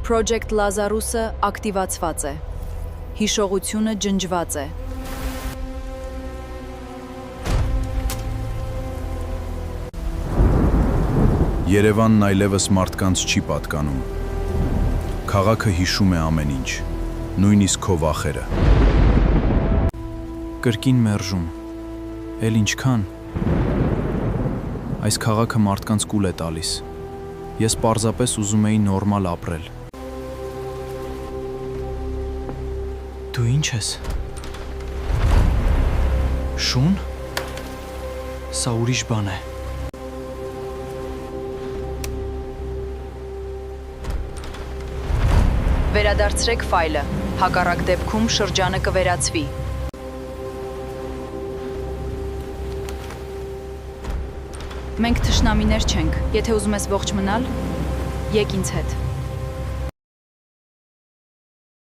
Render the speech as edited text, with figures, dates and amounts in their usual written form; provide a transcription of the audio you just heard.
Project Lazarus-ը ակտիվացված է։ Հիշողությունը ջնջված է։ Երևանն այլևս մարդկանց չի պատկանում։ Քաղաքը հիշում է ամեն ինչ, նույնիսկ քո վախերը։ Կրկին մերժում, էլ ինչքան։ Այս քաղաքը մարդկանց կուլ է տալիս։ Ես պարզապես ուզում էի նորմալ ապրել։ Դու ինչ ես։ Շուն։ Սա ուրիշ բան է։ Վերադարձրեք ֆայլը, հակառակ դեպքում շրջանը կվերացվի։ Մենք թշնամիներ չենք, եթե ուզում ես ողջ մնալ, եկ ինձ հետ։